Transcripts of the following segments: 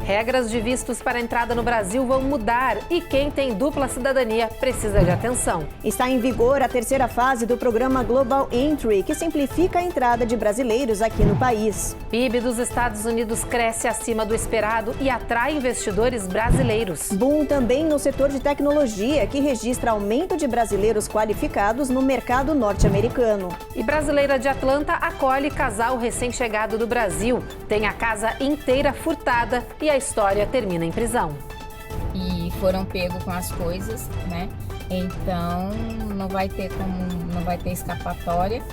Regras de vistos para entrada no Brasil vão mudar e quem tem dupla cidadania precisa de atenção. Está em vigor a terceira fase do programa Global Entry, que simplifica a entrada de brasileiros aqui no país. PIB dos Estados Unidos cresce acima do esperado e atrai investidores brasileiros. Boom também no setor de tecnologia, que registra aumento de brasileiros qualificados no mercado norte-americano. E brasileira de Atlanta acolhe casal recém-chegado do Brasil. Tem a casa inteira furtada e a história termina em prisão. E foram pegos com as coisas, né? Então não vai ter escapatória.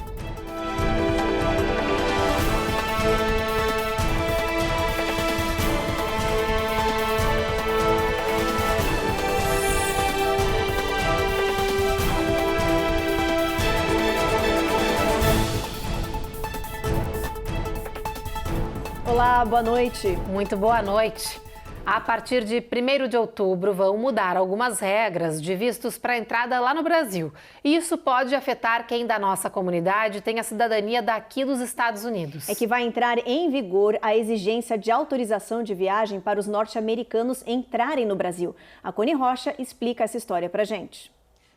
Olá, boa noite. Muito boa noite. A partir de 1º de outubro vão mudar algumas regras de vistos para entrada lá no Brasil. E isso pode afetar quem da nossa comunidade tem a cidadania daqui dos Estados Unidos. É que vai entrar em vigor a exigência de autorização de viagem para os norte-americanos entrarem no Brasil. A Cone Rocha explica essa história pra gente.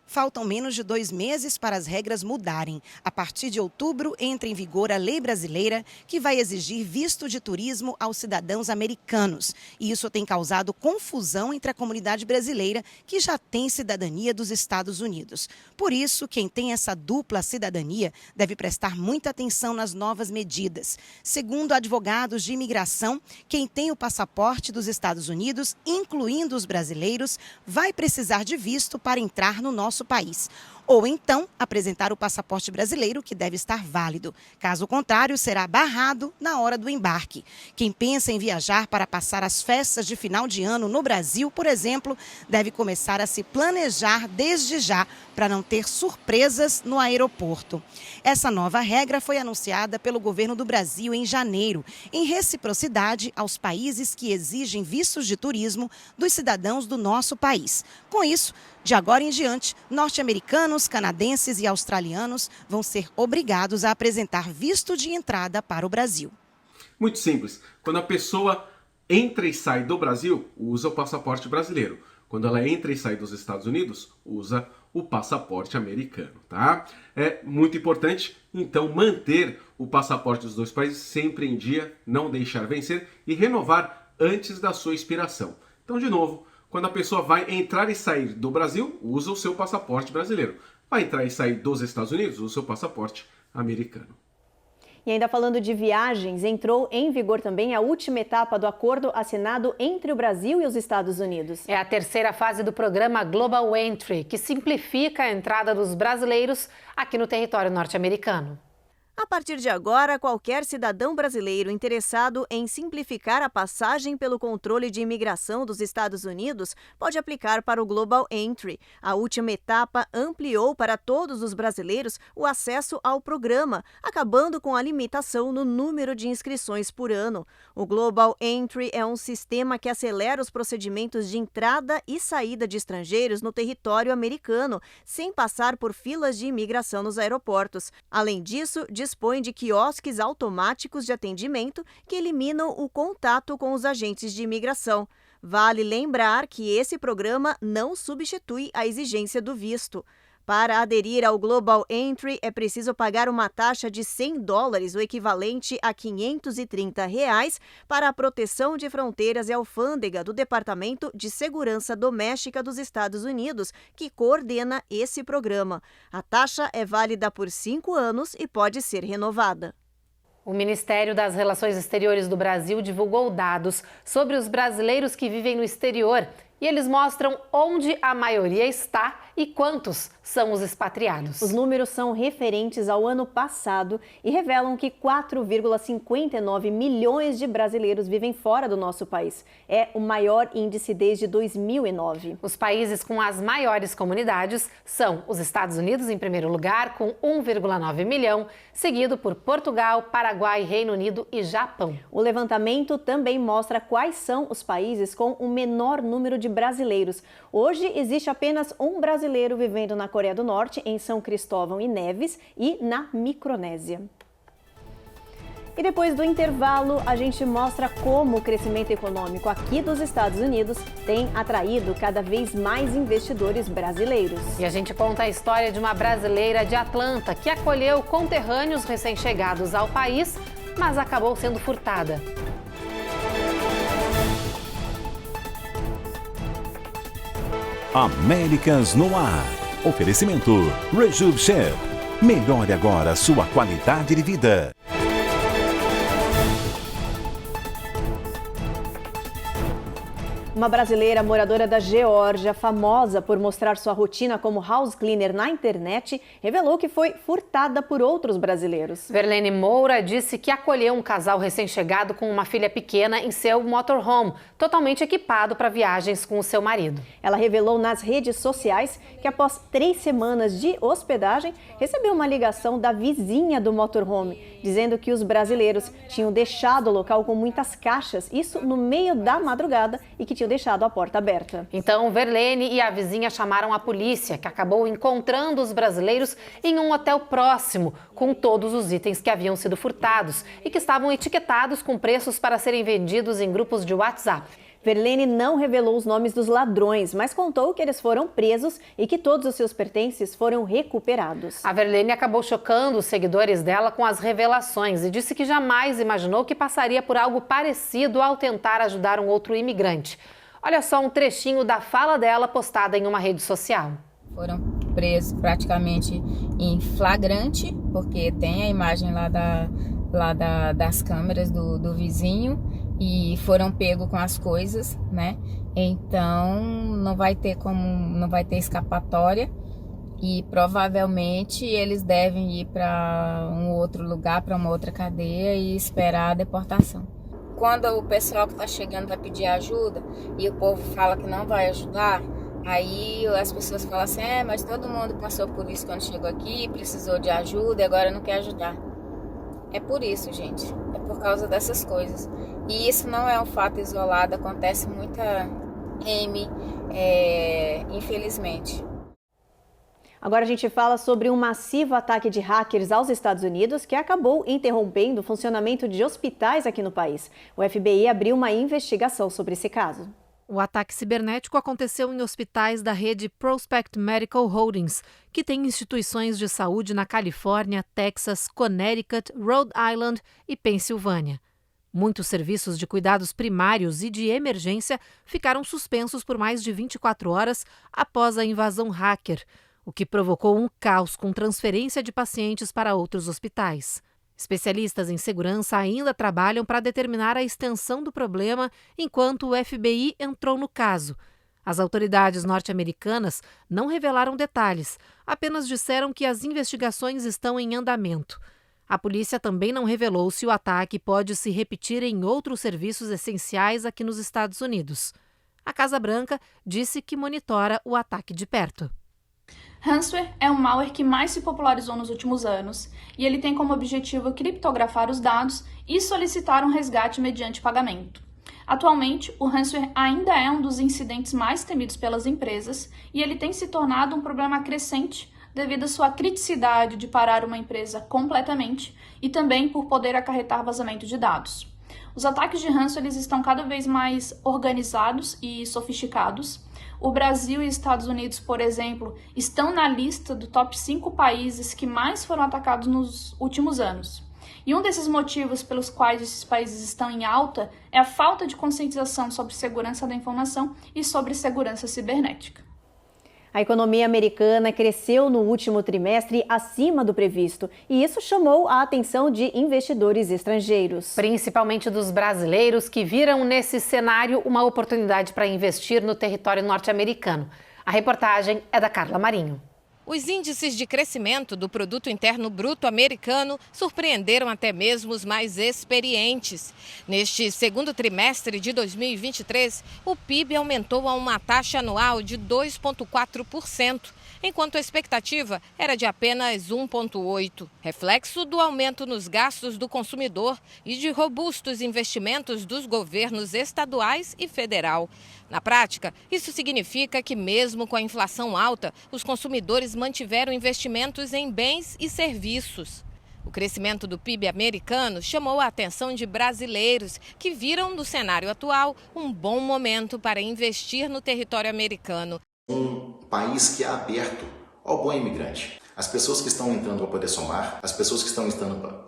Faltam menos de 2 meses para as regras mudarem. A partir de outubro, entra em vigor a lei brasileira que vai exigir visto de turismo aos cidadãos americanos. E isso tem causado confusão entre a comunidade brasileira que já tem cidadania dos Estados Unidos. Por isso, quem tem essa dupla cidadania deve prestar muita atenção nas novas medidas. Segundo advogados de imigração, quem tem o passaporte dos Estados Unidos, incluindo os brasileiros, vai precisar de visto para entrar no nosso país. Ou então apresentar o passaporte brasileiro, que deve estar válido. Caso contrário, será barrado na hora do embarque. Quem pensa em viajar para passar as festas de final de ano no Brasil, por exemplo, deve começar a se planejar desde já para não ter surpresas no aeroporto. Essa nova regra foi anunciada pelo governo do Brasil em janeiro, em reciprocidade aos países que exigem vistos de turismo dos cidadãos do nosso país. Com isso, de agora em diante, norte-americanos, canadenses e australianos vão ser obrigados a apresentar visto de entrada para o Brasil. Muito simples. Quando a pessoa entra e sai do Brasil, usa o passaporte brasileiro. Quando ela entra e sai dos Estados Unidos, usa o passaporte americano, tá? É muito importante, então, manter o passaporte dos dois países sempre em dia, não deixar vencer e renovar antes da sua expiração. Então, de novo, quando a pessoa vai entrar e sair do Brasil, usa o seu passaporte brasileiro. Vai entrar e sair dos Estados Unidos, usa o seu passaporte americano. E ainda falando de viagens, entrou em vigor também a última etapa do acordo assinado entre o Brasil e os Estados Unidos. É a terceira fase do programa Global Entry, que simplifica a entrada dos brasileiros aqui no território norte-americano. A partir de agora, qualquer cidadão brasileiro interessado em simplificar a passagem pelo controle de imigração dos Estados Unidos pode aplicar para o Global Entry. A última etapa ampliou para todos os brasileiros o acesso ao programa, acabando com a limitação no número de inscrições por ano. O Global Entry é um sistema que acelera os procedimentos de entrada e saída de estrangeiros no território americano, sem passar por filas de imigração nos aeroportos. Além disso, dispõe de quiosques automáticos de atendimento que eliminam o contato com os agentes de imigração. Vale lembrar que esse programa não substitui a exigência do visto. Para aderir ao Global Entry, é preciso pagar uma taxa de $100, o equivalente a R$ 530, para a proteção de fronteiras e alfândega do Departamento de Segurança Doméstica dos Estados Unidos, que coordena esse programa. A taxa é válida por 5 anos e pode ser renovada. O Ministério das Relações Exteriores do Brasil divulgou dados sobre os brasileiros que vivem no exterior. E eles mostram onde a maioria está e quantos são os expatriados. Os números são referentes ao ano passado e revelam que 4,59 milhões de brasileiros vivem fora do nosso país. É o maior índice desde 2009. Os países com as maiores comunidades são os Estados Unidos, em primeiro lugar, com 1,9 milhão, seguido por Portugal, Paraguai, Reino Unido e Japão. O levantamento também mostra quais são os países com o menor número de brasileiros. Hoje existe apenas um brasileiro vivendo na Coreia do Norte, em São Cristóvão e Neves, e na Micronésia. E depois do intervalo, a gente mostra como o crescimento econômico aqui dos Estados Unidos tem atraído cada vez mais investidores brasileiros. E a gente conta a história de uma brasileira de Atlanta que acolheu conterrâneos recém-chegados ao país, mas acabou sendo furtada. Américas no Ar. Oferecimento Rejuve Chef. Melhore agora sua qualidade de vida. Uma brasileira moradora da Geórgia, famosa por mostrar sua rotina como house cleaner na internet, revelou que foi furtada por outros brasileiros. Verlene Moura disse que acolheu um casal recém-chegado com uma filha pequena em seu motorhome, totalmente equipado para viagens com o seu marido. Ela revelou nas redes sociais que após 3 semanas de hospedagem, recebeu uma ligação da vizinha do motorhome, dizendo que os brasileiros tinham deixado o local com muitas caixas, isso no meio da madrugada, e que tinham deixado a porta aberta. Então, Verlene e a vizinha chamaram a polícia, que acabou encontrando os brasileiros em um hotel próximo, com todos os itens que haviam sido furtados e que estavam etiquetados com preços para serem vendidos em grupos de WhatsApp. Verlene não revelou os nomes dos ladrões, mas contou que eles foram presos e que todos os seus pertences foram recuperados. A Verlene acabou chocando os seguidores dela com as revelações e disse que jamais imaginou que passaria por algo parecido ao tentar ajudar um outro imigrante. Olha só um trechinho da fala dela postada em uma rede social. Foram presos praticamente em flagrante, porque tem a imagem lá das câmeras do vizinho, e foram pegos com as coisas, né? Então não vai ter escapatória, e provavelmente eles devem ir para um outro lugar, para uma outra cadeia e esperar a deportação. Quando o pessoal que está chegando vai pedir ajuda e o povo fala que não vai ajudar, aí as pessoas falam assim, mas todo mundo passou por isso quando chegou aqui, precisou de ajuda e agora não quer ajudar. É por isso, gente, é por causa dessas coisas. E isso não é um fato isolado, acontece muita infelizmente. Agora a gente fala sobre um massivo ataque de hackers aos Estados Unidos que acabou interrompendo o funcionamento de hospitais aqui no país. O FBI abriu uma investigação sobre esse caso. O ataque cibernético aconteceu em hospitais da rede Prospect Medical Holdings, que tem instituições de saúde na Califórnia, Texas, Connecticut, Rhode Island e Pensilvânia. Muitos serviços de cuidados primários e de emergência ficaram suspensos por mais de 24 horas após a invasão hacker, o que provocou um caos com transferência de pacientes para outros hospitais. Especialistas em segurança ainda trabalham para determinar a extensão do problema enquanto o FBI entrou no caso. As autoridades norte-americanas não revelaram detalhes, apenas disseram que as investigações estão em andamento. A polícia também não revelou se o ataque pode se repetir em outros serviços essenciais aqui nos Estados Unidos. A Casa Branca disse que monitora o ataque de perto. Ransomware é o malware que mais se popularizou nos últimos anos e ele tem como objetivo criptografar os dados e solicitar um resgate mediante pagamento. Atualmente, o ransomware ainda é um dos incidentes mais temidos pelas empresas e ele tem se tornado um problema crescente devido à sua criticidade de parar uma empresa completamente e também por poder acarretar vazamento de dados. Os ataques de ransomware eles estão cada vez mais organizados e sofisticados. O Brasil e Estados Unidos, por exemplo, estão na lista do top 5 países que mais foram atacados nos últimos anos. E um desses motivos pelos quais esses países estão em alta é a falta de conscientização sobre segurança da informação e sobre segurança cibernética. A economia americana cresceu no último trimestre acima do previsto e isso chamou a atenção de investidores estrangeiros. Principalmente dos brasileiros que viram nesse cenário uma oportunidade para investir no território norte-americano. A reportagem é da Carla Marinho. Os índices de crescimento do Produto Interno Bruto americano surpreenderam até mesmo os mais experientes. Neste segundo trimestre de 2023, o PIB aumentou a uma taxa anual de 2,4%, enquanto a expectativa era de apenas 1,8%, reflexo do aumento nos gastos do consumidor e de robustos investimentos dos governos estaduais e federal. Na prática, isso significa que mesmo com a inflação alta, os consumidores mantiveram investimentos em bens e serviços. O crescimento do PIB americano chamou a atenção de brasileiros que viram no cenário atual um bom momento para investir no território americano. Um país que é aberto ao bom imigrante. As pessoas que estão entrando para poder somar, as pessoas que estão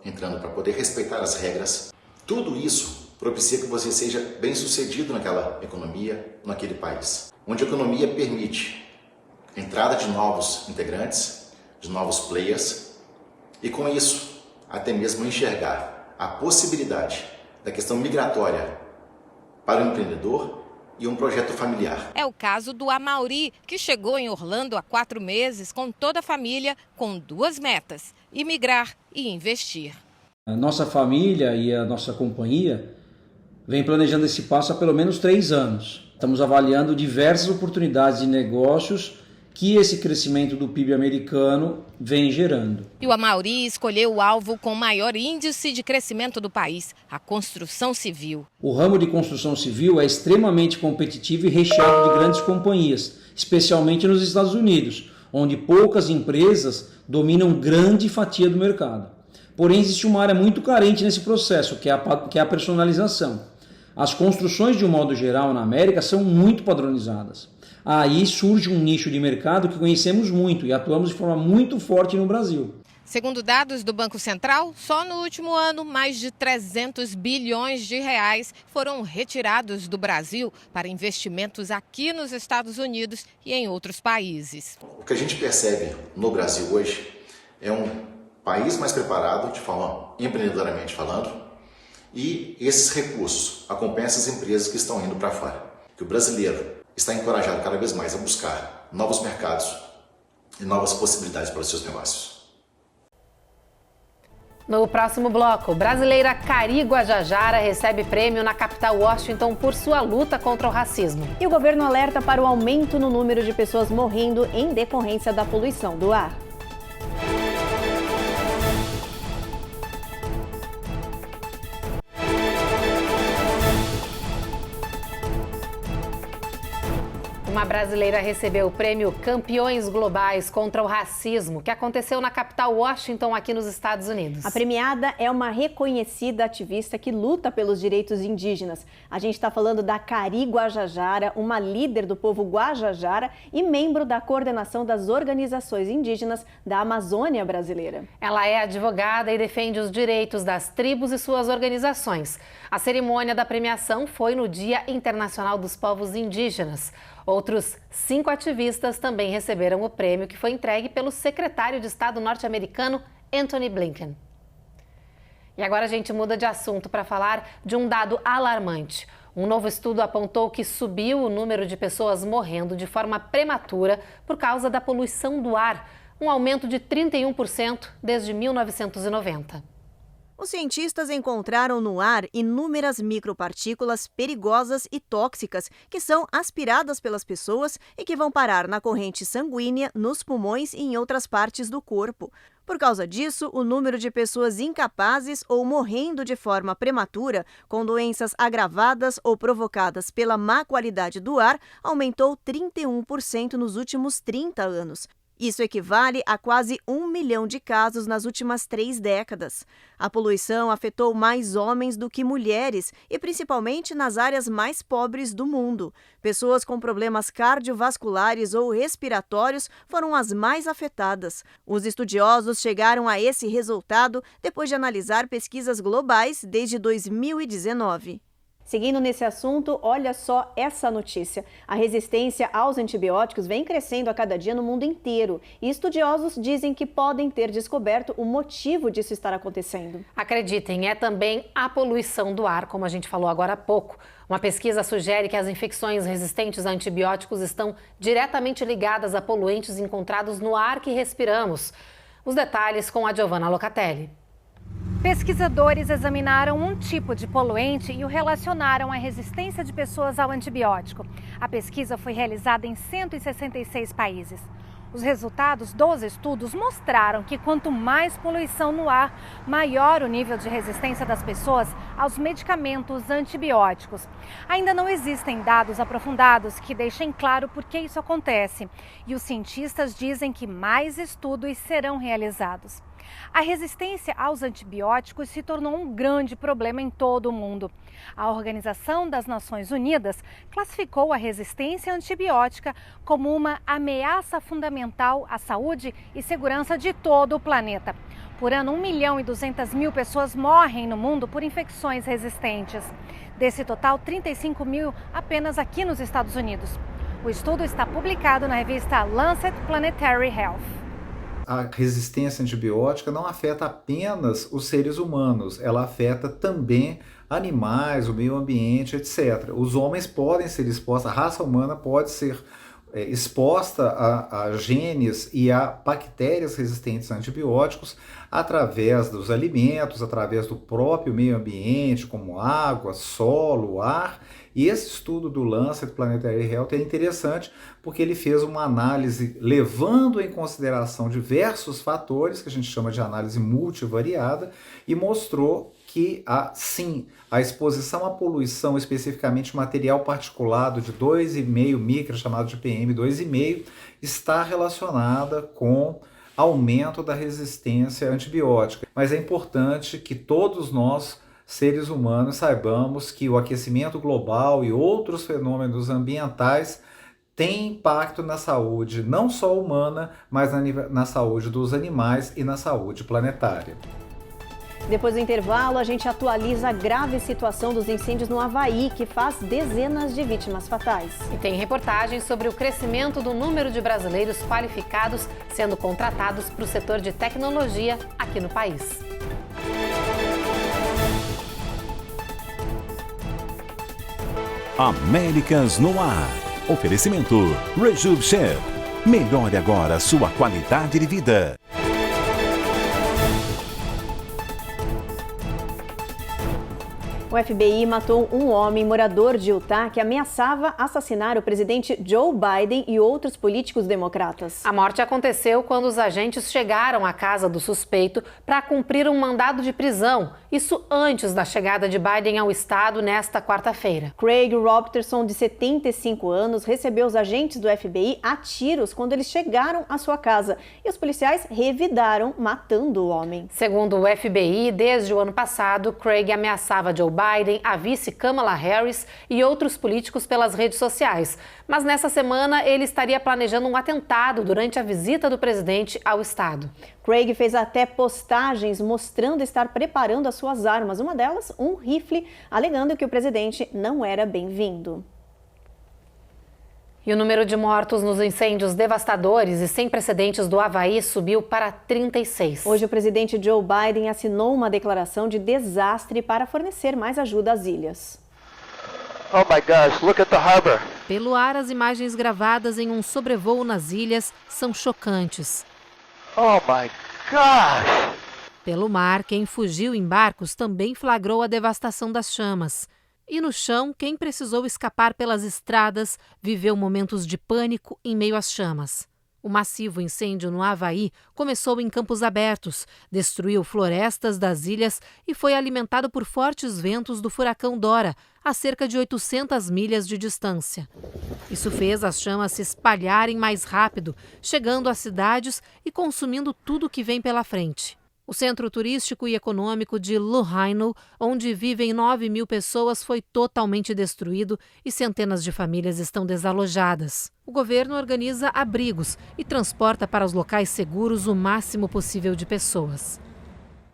entrando para poder respeitar as regras, tudo isso propicia que você seja bem sucedido naquela economia, naquele país. Onde a economia permite a entrada de novos integrantes, de novos players, e com isso até mesmo enxergar a possibilidade da questão migratória para o empreendedor e um projeto familiar. É o caso do Amauri, que chegou em Orlando há 4 meses com toda a família, com 2 metas: imigrar e investir. A nossa família e a nossa companhia vem planejando esse passo há pelo menos 3 anos. Estamos avaliando diversas oportunidades de negócios que esse crescimento do PIB americano vem gerando. E o Amauri escolheu o alvo com maior índice de crescimento do país, a construção civil. O ramo de construção civil é extremamente competitivo e recheado de grandes companhias, especialmente nos Estados Unidos, onde poucas empresas dominam grande fatia do mercado. Porém, existe uma área muito carente nesse processo, que é a personalização. As construções, de um modo geral, na América são muito padronizadas. Aí surge um nicho de mercado que conhecemos muito e atuamos de forma muito forte no Brasil. Segundo dados do Banco Central, só no último ano, mais de 300 bilhões de reais foram retirados do Brasil para investimentos aqui nos Estados Unidos e em outros países. O que a gente percebe no Brasil hoje é um país mais preparado, de forma empreendedoramente falando, e esses recursos acompanham essas empresas que estão indo para fora. Que o brasileiro está encorajado cada vez mais a buscar novos mercados e novas possibilidades para os seus negócios. No próximo bloco, brasileira Cari Guajajara recebe prêmio na capital Washington por sua luta contra o racismo. E o governo alerta para o aumento no número de pessoas morrendo em decorrência da poluição do ar. Uma brasileira recebeu o prêmio Campeões Globais contra o Racismo, que aconteceu na capital Washington, aqui nos Estados Unidos. A premiada é uma reconhecida ativista que luta pelos direitos indígenas. A gente está falando da Cari Guajajara, uma líder do povo Guajajara e membro da coordenação das organizações indígenas da Amazônia brasileira. Ela é advogada e defende os direitos das tribos e suas organizações. A cerimônia da premiação foi no Dia Internacional dos Povos Indígenas. Outros 5 ativistas também receberam o prêmio, que foi entregue pelo secretário de Estado norte-americano Antony Blinken. E agora a gente muda de assunto para falar de um dado alarmante. Um novo estudo apontou que subiu o número de pessoas morrendo de forma prematura por causa da poluição do ar, um aumento de 31% desde 1990. Os cientistas encontraram no ar inúmeras micropartículas perigosas e tóxicas que são aspiradas pelas pessoas e que vão parar na corrente sanguínea, nos pulmões e em outras partes do corpo. Por causa disso, o número de pessoas incapazes ou morrendo de forma prematura, com doenças agravadas ou provocadas pela má qualidade do ar, aumentou 31% nos últimos 30 anos. Isso equivale a quase 1 milhão de casos nas últimas 3 décadas. A poluição afetou mais homens do que mulheres e principalmente nas áreas mais pobres do mundo. Pessoas com problemas cardiovasculares ou respiratórios foram as mais afetadas. Os estudiosos chegaram a esse resultado depois de analisar pesquisas globais desde 2019. Seguindo nesse assunto, olha só essa notícia. A resistência aos antibióticos vem crescendo a cada dia no mundo inteiro. E estudiosos dizem que podem ter descoberto o motivo disso estar acontecendo. Acreditem, é também a poluição do ar, como a gente falou agora há pouco. Uma pesquisa sugere que as infecções resistentes a antibióticos estão diretamente ligadas a poluentes encontrados no ar que respiramos. Os detalhes com a Giovanna Locatelli. Pesquisadores examinaram um tipo de poluente e o relacionaram à resistência de pessoas ao antibiótico. A pesquisa foi realizada em 166 países. Os resultados dos estudos mostraram que quanto mais poluição no ar, maior o nível de resistência das pessoas aos medicamentos antibióticos. Ainda não existem dados aprofundados que deixem claro por que isso acontece. E os cientistas dizem que mais estudos serão realizados. A resistência aos antibióticos se tornou um grande problema em todo o mundo. A Organização das Nações Unidas classificou a resistência antibiótica como uma ameaça fundamental à saúde e segurança de todo o planeta. Por ano, 1.200.000 pessoas morrem no mundo por infecções resistentes. Desse total, 35 mil apenas aqui nos Estados Unidos. O estudo está publicado na revista Lancet Planetary Health. A resistência antibiótica não afeta apenas os seres humanos, ela afeta também animais, o meio ambiente, etc. Os homens podem ser expostos, a raça humana pode ser exposta a genes e a bactérias resistentes a antibióticos através dos alimentos, através do próprio meio ambiente, como água, solo, ar. E esse estudo do Lancet Planetary Health é interessante porque ele fez uma análise levando em consideração diversos fatores, que a gente chama de análise multivariada, e mostrou que, sim, a exposição à poluição, especificamente material particulado de 2,5 micra, chamado de PM2,5, está relacionada com aumento da resistência antibiótica. Mas é importante que todos nós, seres humanos, saibamos que o aquecimento global e outros fenômenos ambientais têm impacto na saúde não só humana, mas na saúde dos animais e na saúde planetária. Depois do intervalo, a gente atualiza a grave situação dos incêndios no Havaí, que faz dezenas de vítimas fatais. E tem reportagens sobre o crescimento do número de brasileiros qualificados sendo contratados para o setor de tecnologia aqui no país. Américas no Ar. Oferecimento Rejuve Chef. Melhore agora a sua qualidade de vida. O FBI matou um homem morador de Utah que ameaçava assassinar o presidente Joe Biden e outros políticos democratas. A morte aconteceu quando os agentes chegaram à casa do suspeito para cumprir um mandado de prisão. Isso antes da chegada de Biden ao estado nesta quarta-feira. Craig Robertson, de 75 anos, recebeu os agentes do FBI a tiros quando eles chegaram à sua casa. E os policiais revidaram, matando o homem. Segundo o FBI, desde o ano passado, Craig ameaçava Joe Biden, a vice Kamala Harris e outros políticos pelas redes sociais. Mas nessa semana ele estaria planejando um atentado durante a visita do presidente ao estado. Craig fez até postagens mostrando estar preparando as suas armas, uma delas um rifle, alegando que o presidente não era bem-vindo. E o número de mortos nos incêndios devastadores e sem precedentes do Havaí subiu para 36. Hoje, o presidente Joe Biden assinou uma declaração de desastre para fornecer mais ajuda às ilhas. Oh my gosh, look at the harbor. Pelo ar, as imagens gravadas em um sobrevoo nas ilhas são chocantes. Oh my gosh! Pelo mar, quem fugiu em barcos também flagrou a devastação das chamas. E no chão, quem precisou escapar pelas estradas viveu momentos de pânico em meio às chamas. O massivo incêndio no Havaí começou em campos abertos, destruiu florestas das ilhas e foi alimentado por fortes ventos do furacão Dora, a cerca de 800 milhas de distância. Isso fez as chamas se espalharem mais rápido, chegando às cidades e consumindo tudo que vem pela frente. O centro turístico e econômico de Lahaina, onde vivem 9.000 pessoas, foi totalmente destruído e centenas de famílias estão desalojadas. O governo organiza abrigos e transporta para os locais seguros o máximo possível de pessoas.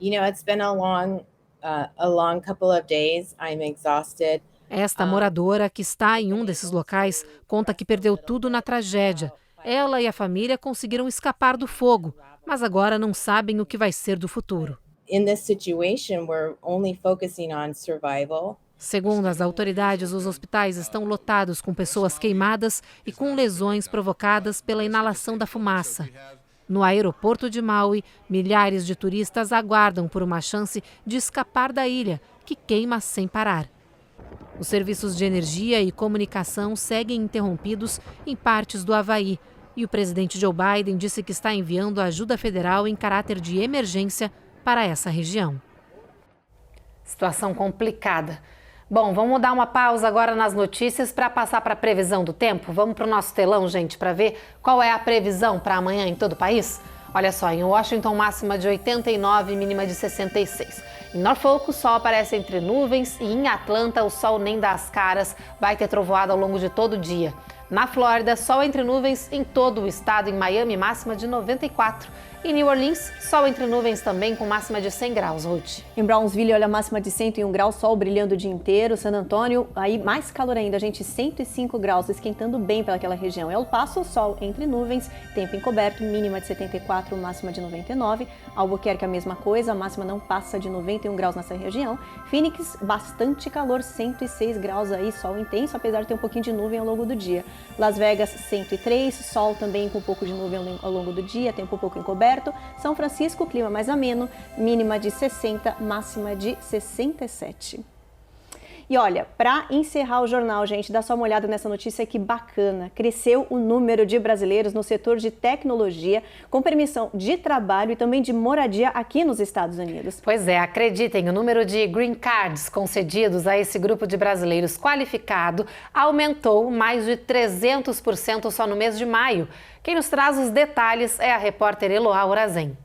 It's been a long couple of days. I'm exhausted. Esta moradora, que está em um desses locais, conta que perdeu tudo na tragédia. Ela e a família conseguiram escapar do fogo, mas agora não sabem o que vai ser do futuro. In this situation, we're only focusing on survival. Segundo as autoridades, os hospitais estão lotados com pessoas queimadas e com lesões provocadas pela inalação da fumaça. No aeroporto de Maui, milhares de turistas aguardam por uma chance de escapar da ilha, que queima sem parar. Os serviços de energia e comunicação seguem interrompidos em partes do Havaí. E o presidente Joe Biden disse que está enviando ajuda federal em caráter de emergência para essa região. Situação complicada. Bom, vamos dar uma pausa agora nas notícias para passar para a previsão do tempo. Vamos para o nosso telão, gente, para ver qual é a previsão para amanhã em todo o país? Olha só, em Washington, máxima de 89, mínima de 66. Em Norfolk, o sol aparece entre nuvens e em Atlanta, o sol nem dá as caras, vai ter trovoada ao longo de todo o dia. Na Flórida, sol entre nuvens em todo o estado. Em Miami, máxima de 94. Em New Orleans, sol entre nuvens também com máxima de 100 graus, Ruth. Em Brownsville, olha, a máxima de 101 graus, sol brilhando o dia inteiro. San Antônio, aí mais calor ainda, gente, 105 graus, esquentando bem pelaquela região. El Paso, sol entre nuvens, tempo encoberto, mínima de 74, máxima de 99. Albuquerque, a mesma coisa, a máxima não passa de 91 graus nessa região. Phoenix, bastante calor, 106 graus aí, sol intenso, apesar de ter um pouquinho de nuvem ao longo do dia. Las Vegas, 103, sol também com um pouco de nuvem ao longo do dia, tempo um pouco encoberto. São Francisco, clima mais ameno, mínima de 60, máxima de 67. E olha, para encerrar o jornal, gente, dá só uma olhada nessa notícia que bacana. Cresceu o número de brasileiros no setor de tecnologia com permissão de trabalho e também de moradia aqui nos Estados Unidos. Pois é, acreditem, o número de green cards concedidos a esse grupo de brasileiros qualificado aumentou mais de 300% só no mês de maio. Quem nos traz os detalhes é a repórter Eloá Orazen.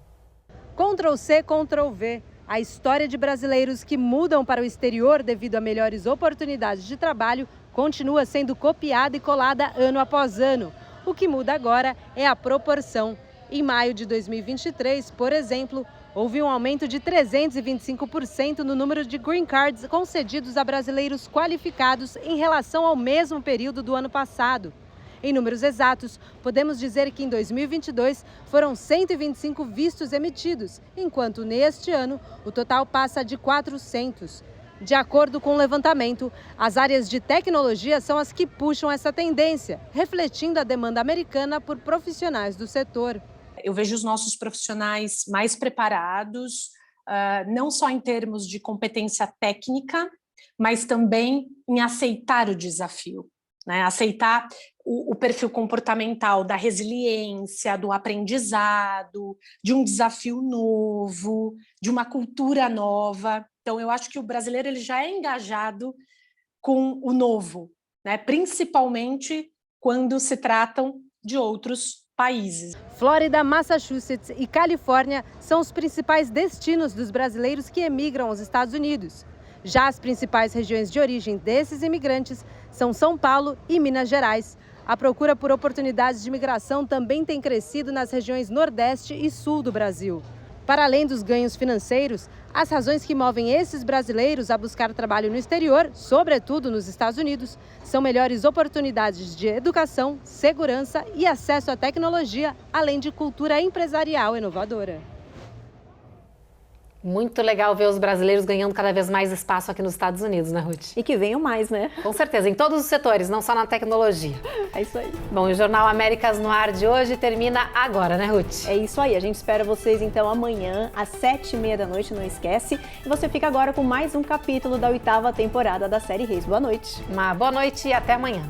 Ctrl+C, Ctrl+V. A história de brasileiros que mudam para o exterior devido a melhores oportunidades de trabalho continua sendo copiada e colada ano após ano. O que muda agora é a proporção. Em maio de 2023, por exemplo, houve um aumento de 325% no número de green cards concedidos a brasileiros qualificados em relação ao mesmo período do ano passado. Em números exatos, podemos dizer que em 2022 foram 125 vistos emitidos, enquanto neste ano o total passa de 400. De acordo com o levantamento, as áreas de tecnologia são as que puxam essa tendência, refletindo a demanda americana por profissionais do setor. Eu vejo os nossos profissionais mais preparados, não só em termos de competência técnica, mas também em aceitar o desafio. Aceitar o perfil comportamental da resiliência, do aprendizado, de um desafio novo, de uma cultura nova. Então, eu acho que o brasileiro ele já é engajado com o novo, principalmente quando se tratam de outros países. Flórida, Massachusetts e Califórnia são os principais destinos dos brasileiros que emigram aos Estados Unidos. Já as principais regiões de origem desses imigrantes são São Paulo e Minas Gerais. A procura por oportunidades de imigração também tem crescido nas regiões Nordeste e Sul do Brasil. Para além dos ganhos financeiros, as razões que movem esses brasileiros a buscar trabalho no exterior, sobretudo nos Estados Unidos, são melhores oportunidades de educação, segurança e acesso à tecnologia, além de cultura empresarial inovadora. Muito legal ver os brasileiros ganhando cada vez mais espaço aqui nos Estados Unidos, né, Ruth? E que venham mais, né? Com certeza, em todos os setores, não só na tecnologia. É isso aí. Bom, o Jornal Américas no Ar de hoje termina agora, né, Ruth? É isso aí, a gente espera vocês então amanhã às 7h30 da noite, não esquece. E você fica agora com mais um capítulo da 8ª temporada da série Reis. Boa noite. Uma boa noite e até amanhã.